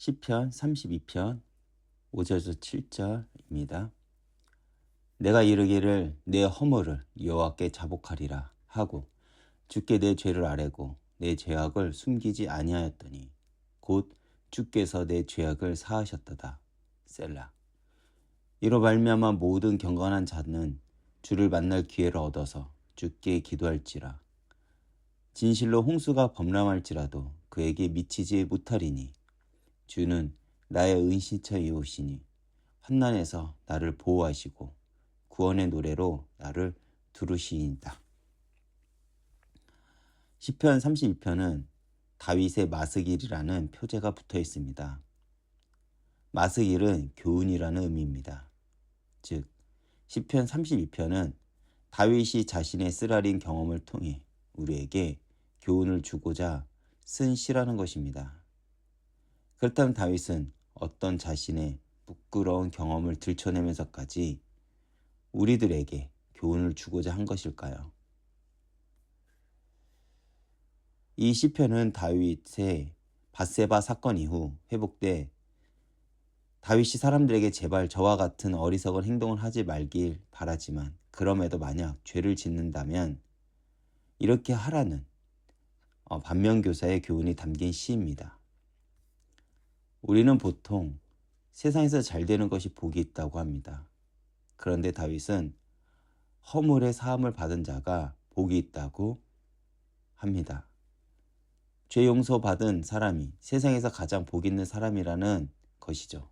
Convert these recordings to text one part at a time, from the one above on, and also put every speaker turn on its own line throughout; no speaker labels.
시편 32편 5절에서 7절입니다. 내가 이르기를 내 허물을 여호와께 자복하리라 하고 주께 내 죄를 아뢰고 내 죄악을 숨기지 아니하였더니 곧 주께서 내 죄악을 사하셨도다. 셀라. 이로 말미암아 모든 경건한 자는 주를 만날 기회를 얻어서 주께 기도할지라. 진실로 홍수가 범람할지라도 그에게 미치지 못하리니 주는 나의 은신처이오시니 환난에서 나를 보호하시고 구원의 노래로 나를 두르시이다. 시편 32편은 다윗의 마스길이라는 표제가 붙어 있습니다. 마스길은 교훈이라는 의미입니다. 즉 시편 32편은 다윗이 자신의 쓰라린 경험을 통해 우리에게 교훈을 주고자 쓴 시라는 것입니다. 그렇다면 다윗은 어떤 자신의 부끄러운 경험을 들춰내면서까지 우리들에게 교훈을 주고자 한 것일까요? 이 시편은 다윗의 밧세바 사건 이후 회복돼 다윗이 사람들에게 제발 저와 같은 어리석은 행동을 하지 말길 바라지만 그럼에도 만약 죄를 짓는다면 이렇게 하라는 반면교사의 교훈이 담긴 시입니다. 우리는 보통 세상에서 잘 되는 것이 복이 있다고 합니다. 그런데 다윗은 허물의 사함을 받은 자가 복이 있다고 합니다. 죄 용서 받은 사람이 세상에서 가장 복 있는 사람이라는 것이죠.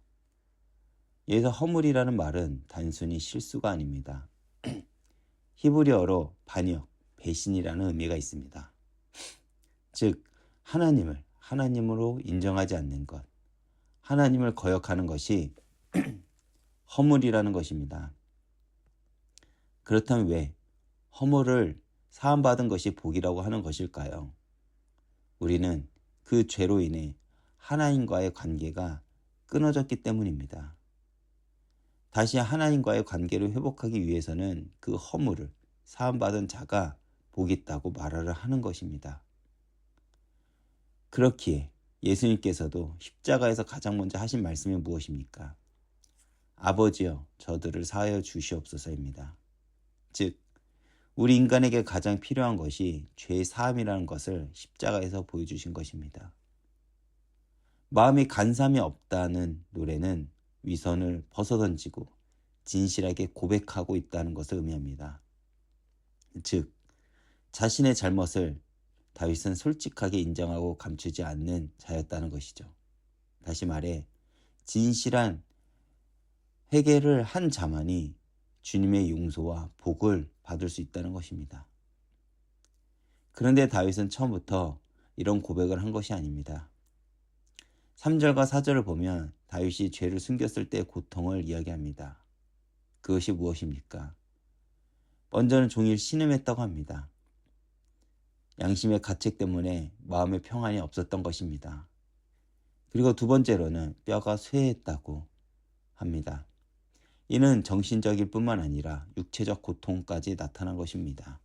여기서 허물이라는 말은 단순히 실수가 아닙니다. 히브리어로 반역, 배신이라는 의미가 있습니다. 즉 하나님을 하나님으로 인정하지 않는 것, 하나님을 거역하는 것이 허물이라는 것입니다. 그렇다면 왜 허물을 사함받은 것이 복이라고 하는 것일까요? 우리는 그 죄로 인해 하나님과의 관계가 끊어졌기 때문입니다. 다시 하나님과의 관계를 회복하기 위해서는 그 허물을 사함받은 자가 복이 있다고 말을 하는 것입니다. 그렇기에 예수님께서도 십자가에서 가장 먼저 하신 말씀이 무엇입니까? 아버지여 저들을 사하여 주시옵소서입니다. 즉 우리 인간에게 가장 필요한 것이 죄의 사함이라는 것을 십자가에서 보여주신 것입니다. 마음이 간삼이 없다는 노래는 위선을 벗어던지고 진실하게 고백하고 있다는 것을 의미합니다. 즉 자신의 잘못을 다윗은 솔직하게 인정하고 감추지 않는 자였다는 것이죠. 다시 말해 진실한 회개를 한 자만이 주님의 용서와 복을 받을 수 있다는 것입니다. 그런데 다윗은 처음부터 이런 고백을 한 것이 아닙니다. 3절과 4절을 보면 다윗이 죄를 숨겼을 때의 고통을 이야기합니다. 그것이 무엇입니까? 먼저는 종일 신음했다고 합니다. 양심의 가책 때문에 마음의 평안이 없었던 것입니다. 그리고 두 번째로는 뼈가 쇠했다고 합니다. 이는 정신적일 뿐만 아니라 육체적 고통까지 나타난 것입니다.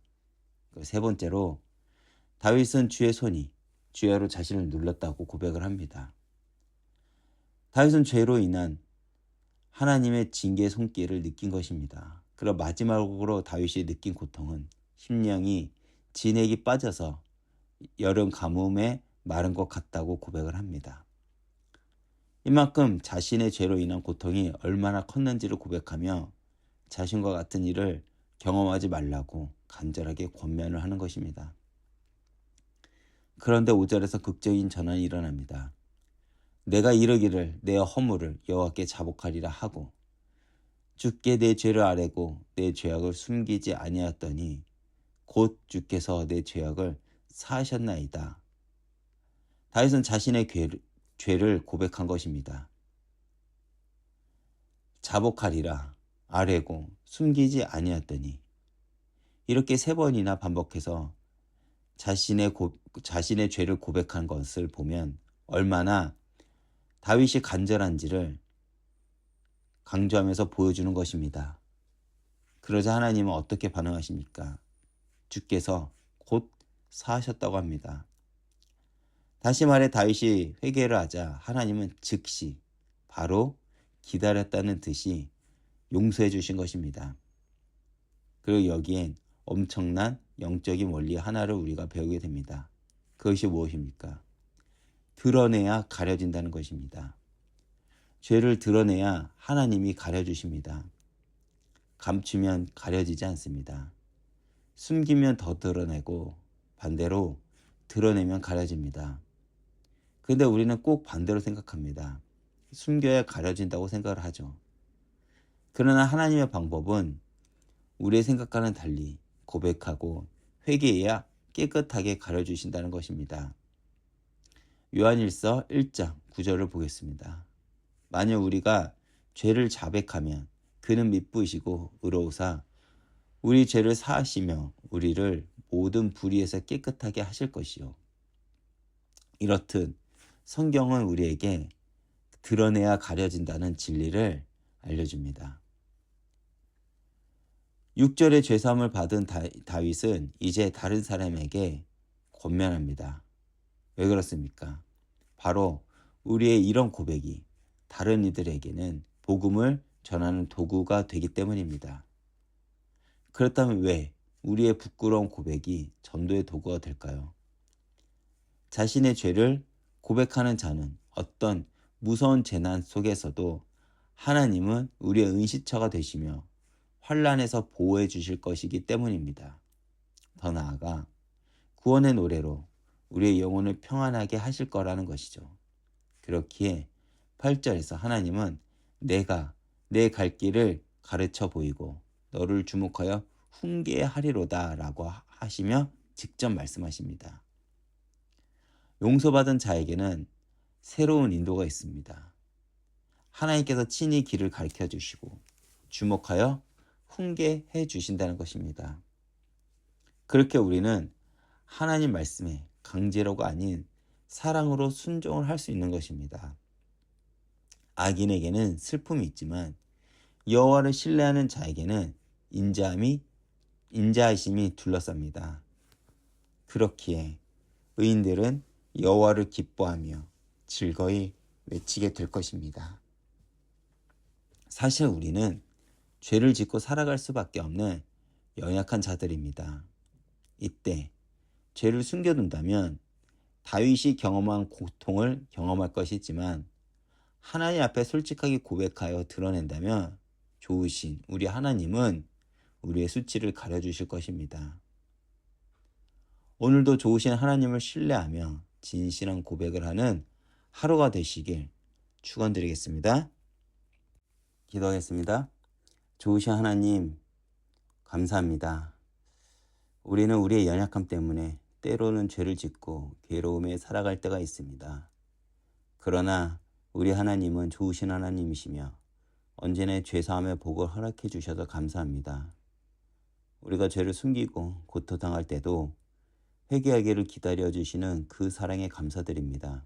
세 번째로 다윗은 주의 손이 주야로 자신을 눌렀다고 고백을 합니다. 다윗은 죄로 인한 하나님의 징계의 손길을 느낀 것입니다. 그리고 마지막으로 다윗이 느낀 고통은 심령이 진액이 빠져서 여름 가뭄에 마른 것 같다고 고백을 합니다. 이만큼 자신의 죄로 인한 고통이 얼마나 컸는지를 고백하며 자신과 같은 일을 경험하지 말라고 간절하게 권면을 하는 것입니다. 그런데 5절에서 극적인 전환이 일어납니다. 내가 이르기를 내 허물을 여호와께 자복하리라 하고 주께 내 죄를 아뢰고 내 죄악을 숨기지 아니하였더니 곧 주께서 내 죄악을 사하셨나이다. 다윗은 자신의 죄를 고백한 것입니다. 자복하리라, 아뢰고 숨기지 아니하였더니 이렇게 3번이나 반복해서 자신의 죄를 고백한 것을 보면 얼마나 다윗이 간절한지를 강조하면서 보여주는 것입니다. 그러자 하나님은 어떻게 반응하십니까? 주께서 곧 사하셨다고 합니다. 다시 말해 다윗이 회개를 하자 하나님은 즉시 바로 기다렸다는 듯이 용서해 주신 것입니다. 그리고 여기엔 엄청난 영적인 원리 하나를 우리가 배우게 됩니다. 그것이 무엇입니까? 드러내야 가려진다는 것입니다. 죄를 드러내야 하나님이 가려주십니다. 감추면 가려지지 않습니다. 숨기면 더 드러내고 반대로 드러내면 가려집니다. 그런데 우리는 꼭 반대로 생각합니다. 숨겨야 가려진다고 생각을 하죠. 그러나 하나님의 방법은 우리의 생각과는 달리 고백하고 회개해야 깨끗하게 가려주신다는 것입니다. 요한일서 1장 9절을 보겠습니다. 만일 우리가 죄를 자백하면 그는 미쁘시고 의로우사 우리 죄를 사하시며 우리를 모든 불의에서 깨끗하게 하실 것이요. 이렇듯 성경은 우리에게 드러내야 가려진다는 진리를 알려줍니다. 6절의 죄사함을 받은 다윗은 이제 다른 사람에게 권면합니다. 왜 그렇습니까? 바로 우리의 이런 고백이 다른 이들에게는 복음을 전하는 도구가 되기 때문입니다. 그렇다면 왜 우리의 부끄러운 고백이 전도의 도구가 될까요? 자신의 죄를 고백하는 자는 어떤 무서운 재난 속에서도 하나님은 우리의 은시처가 되시며 환난에서 보호해 주실 것이기 때문입니다. 더 나아가 구원의 노래로 우리의 영혼을 평안하게 하실 거라는 것이죠. 그렇기에 8절에서 하나님은 내가 내 갈 길을 가르쳐 보이고 너를 주목하여 훈계하리로다 라고 하시며 직접 말씀하십니다. 용서받은 자에게는 새로운 인도가 있습니다. 하나님께서 친히 길을 가르쳐 주시고 주목하여 훈계해 주신다는 것입니다. 그렇게 우리는 하나님 말씀에 강제로가 아닌 사랑으로 순종을 할 수 있는 것입니다. 악인에게는 슬픔이 있지만 여호와를 신뢰하는 자에게는 인자하심이 둘러쌉니다. 그렇기에 의인들은 여호와를 기뻐하며 즐거이 외치게 될 것입니다. 사실 우리는 죄를 짓고 살아갈 수밖에 없는 연약한 자들입니다. 이때 죄를 숨겨둔다면 다윗이 경험한 고통을 경험할 것이지만 하나님 앞에 솔직하게 고백하여 드러낸다면 좋으신 우리 하나님은 우리의 수치를 가려주실 것입니다. 오늘도 좋으신 하나님을 신뢰하며 진실한 고백을 하는 하루가 되시길 축원드리겠습니다. 기도하겠습니다. 좋으신 하나님 감사합니다. 우리는 우리의 연약함 때문에 때로는 죄를 짓고 괴로움에 살아갈 때가 있습니다. 그러나 우리 하나님은 좋으신 하나님이시며 언제나 죄사함의 복을 허락해 주셔서 감사합니다. 우리가 죄를 숨기고 고통당할 때도 회개하기를 기다려주시는 그 사랑에 감사드립니다.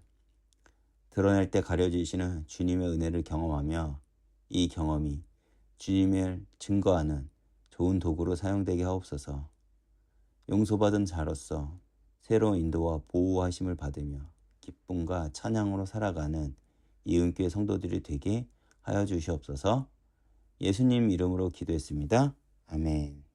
드러낼 때 가려주시는 주님의 은혜를 경험하며 이 경험이 주님을 증거하는 좋은 도구로 사용되게 하옵소서. 용서받은 자로서 새로운 인도와 보호하심을 받으며 기쁨과 찬양으로 살아가는 이은교회 성도들이 되게 하여 주시옵소서. 예수님 이름으로 기도했습니다. 아멘.